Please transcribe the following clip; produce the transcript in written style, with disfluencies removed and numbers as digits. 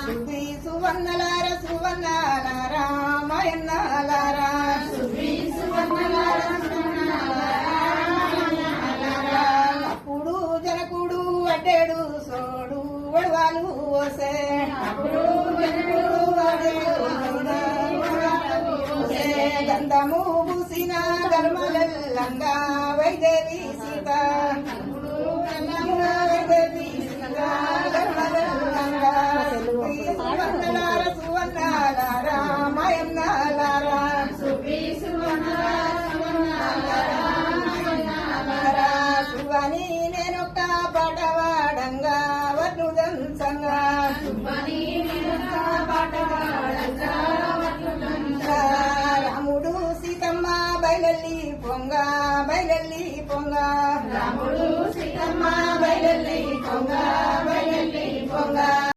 సువి సువర్ణలార సువర్ణలారా మాయన్నాలారా సువి సువర్ణలార అప్పుడు జనకుడు అడ్డేడు సోడు వడవాలు ఓసే అప్పుడు జనకుడు గంధము పూసిన గర్మలల్లంగా వైదేవి సీత వైదేవి సీత గర్మలల్లంగా సువర్ణలార సువర్ణలారా మాయన్నాలారా సువి సువర్ణలారా శుభని నేనొక్క పాటవాడంగా వర్ణుదంసంగా శుభని నేనొక్క పాటవాడంగా రాముడు సీతమ్మ బయలెల్లి పొంగ బయలెల్లి పొంగ రాముడు సీతమ్మ బయలెల్లి పొంగ బయలెల్లి పొంగ